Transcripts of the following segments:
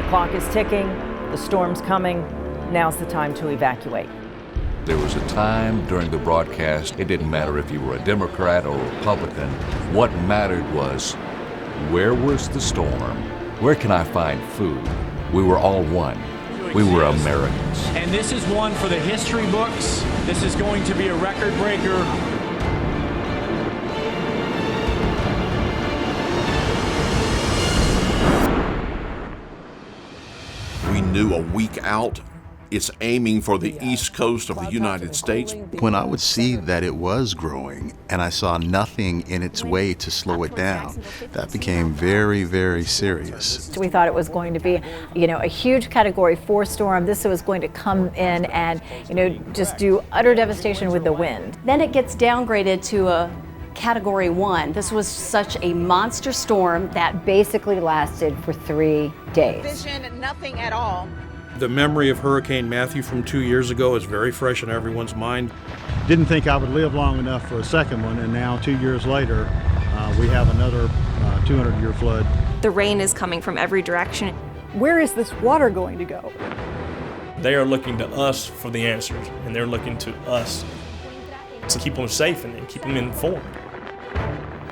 Clock is ticking, the storm's coming, now's the time to evacuate. There was a time during the broadcast, it didn't matter if you were a Democrat or Republican. What mattered was, where was the storm? Where can I find food? We were all one. We were Americans. And this is one for the history books. This is going to be a record breaker. We knew a week out, it's aiming for the east coast of the United States. When I would see that it was growing and I saw nothing in its way to slow it down, that became very, very serious. We thought it was going to be, a huge Category 4 storm. This was going to come in and, just do utter devastation with the wind. Then it gets downgraded to a Category 1. This was such a monster storm that basically lasted for 3 days. Vision, nothing at all. The memory of Hurricane Matthew from 2 years ago is very fresh in everyone's mind. Didn't think I would live long enough for a second one, and now 2 years later, we have another 200-year flood. The rain is coming from every direction. Where is this water going to go? They are looking to us for the answers, and they're looking to us to keep them safe and keep them informed.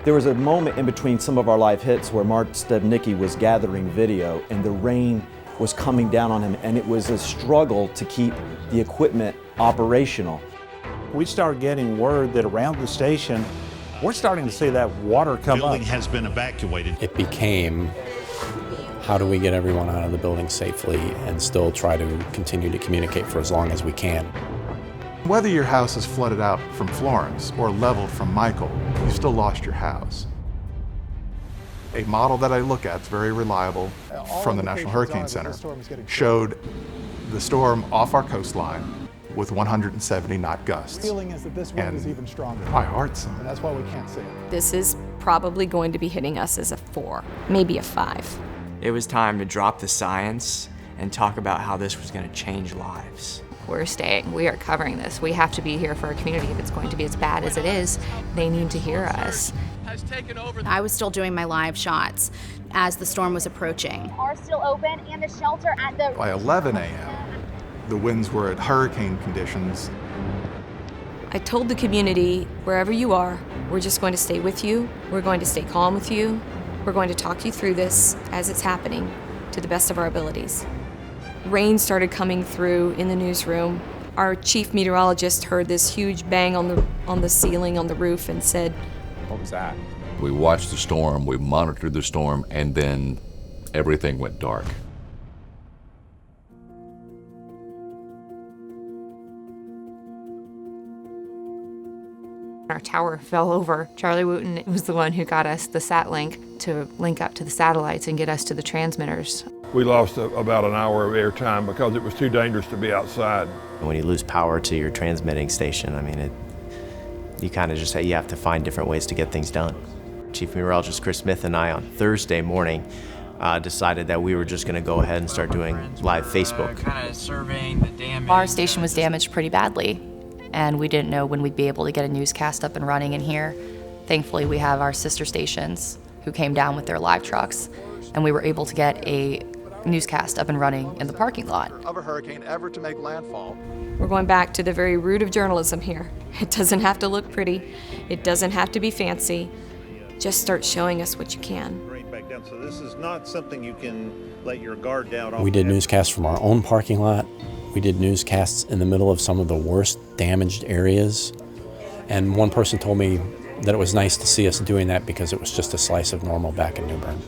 There was a moment in between some of our live hits where Mark Stebnicki was gathering video, and the rain was coming down on him, and it was a struggle to keep the equipment operational. We started getting word that around the station, we're starting to see that water come up. The building has been evacuated. It became, how do we get everyone out of the building safely and still try to continue to communicate for as long as we can? Whether your house is flooded out from Florence or leveled from Michael, you still lost your house. A model that I look at, it's very reliable, from the National Hurricane Center, showed the storm off our coastline with 170 knot gusts. The feeling is that this wind is even stronger. My heart's and that's why we can't see it. This is probably going to be hitting us as a 4, maybe a 5. It was time to drop the science and talk about how this was going to change lives. We're staying. We are covering this. We have to be here for our community. If it's going to be as bad as it is, they need to hear us. I was still doing my live shots as the storm was approaching. Are still open and the shelter at the... By 11 a.m., the winds were at hurricane conditions. I told the community, wherever you are, we're just going to stay with you. We're going to stay calm with you. We're going to talk you through this as it's happening to the best of our abilities. Rain started coming through in the newsroom. Our chief meteorologist heard this huge bang on the ceiling on the roof and said, "What was that?" We watched the storm, we monitored the storm, and then everything went dark. Our tower fell over. Charlie Wooten was the one who got us the sat link to link up to the satellites and get us to the transmitters. We lost about an hour of airtime because it was too dangerous to be outside. When you lose power to your transmitting station, you kind of just say you have to find different ways to get things done. Chief Meteorologist Chris Smith and I on Thursday morning decided that we were just going to go ahead and start doing live Facebook. Kind of surveying the damage. Our station was damaged pretty badly, and we didn't know when we'd be able to get a newscast up and running in here. Thankfully, we have our sister stations who came down with their live trucks, and we were able to get a newscast up and running in the parking lot. Of a hurricane ever to make landfall. We're going back to the very root of journalism here. It doesn't have to look pretty. It doesn't have to be fancy. Just start showing us what you can. So this is not something you can let your guard down. We did newscasts from our own parking lot. We did newscasts in the middle of some of the worst damaged areas. And one person told me that it was nice to see us doing that because it was just a slice of normal back in New Bern.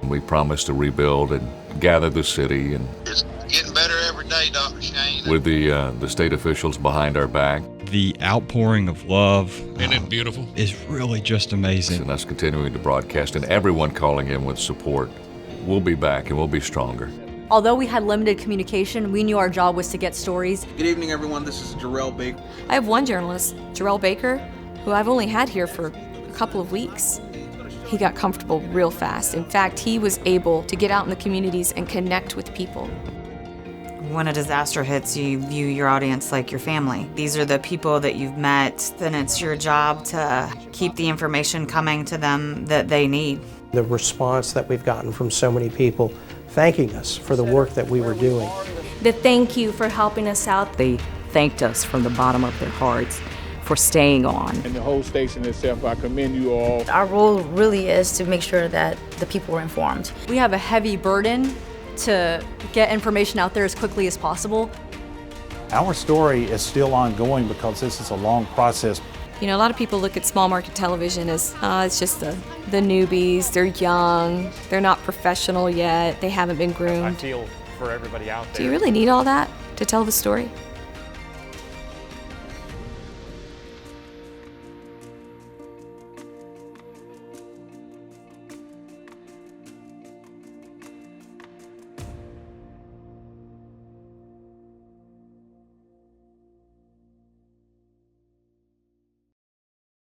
We promised to rebuild and gather the city, and it's getting better every day, Dr. Shane. With the state officials behind our back. The outpouring of love, isn't it beautiful? Is really just amazing. And us continuing to broadcast and everyone calling in with support. We'll be back and we'll be stronger. Although we had limited communication, we knew our job was to get stories. Good evening, everyone. This is Jarrell Baker. I have one journalist, Jarrell Baker, who I've only had here for a couple of weeks. He got comfortable real fast. In fact, he was able to get out in the communities and connect with people. When a disaster hits, you view your audience like your family. These are the people that you've met, then it's your job to keep the information coming to them that they need. The response that we've gotten from so many people thanking us for the work that we were doing. The thank you for helping us out. They thanked us from the bottom of their hearts for staying on. And the whole station itself, I commend you all. Our role really is to make sure that the people are informed. We have a heavy burden to get information out there as quickly as possible. Our story is still ongoing because this is a long process. You know, a lot of people look at small market television as, it's just the newbies, they're young, they're not professional yet, they haven't been groomed. I feel for everybody out there. Do you really need all that to tell the story?